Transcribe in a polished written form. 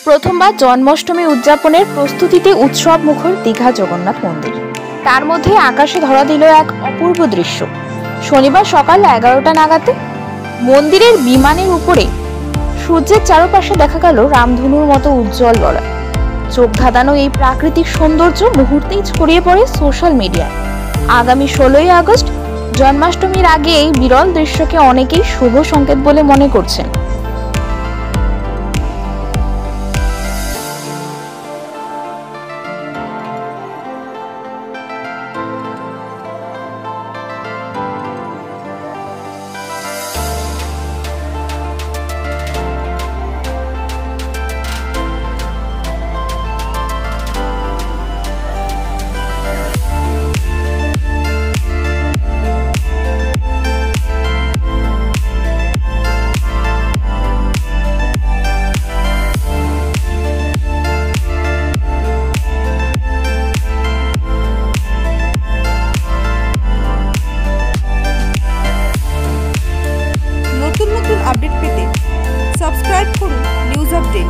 প্রথমবার জন্মাষ্টমী উদযাপনের প্রস্তুতিতে উৎসব মুখর দীঘা জগন্নাথ মন্দির। তার মধ্যে আকাশে ধরা দিল এক অপূর্ব দৃশ্য। শনিবার সকাল 11টা নাগাদে মন্দিরের বিমানের উপরে সূর্যের চারপাশে দেখা গেল রামধনুর মতো উজ্জ্বল বলয়। চোখ ধাঁধানো এই প্রাকৃতিক সৌন্দর্য মুহূর্তেই ছড়িয়ে পড়ে সোশ্যাল মিডিয়ায়। আগামী 16ই আগস্ট জন্মাষ্টমীর আগে এই বিরল দৃশ্যকে অনেকেই শুভ সংকেত বলে মনে করছেন। নতুন আপডেট পেতে সাবস্ক্রাইব করুন নিউজ আপডেট।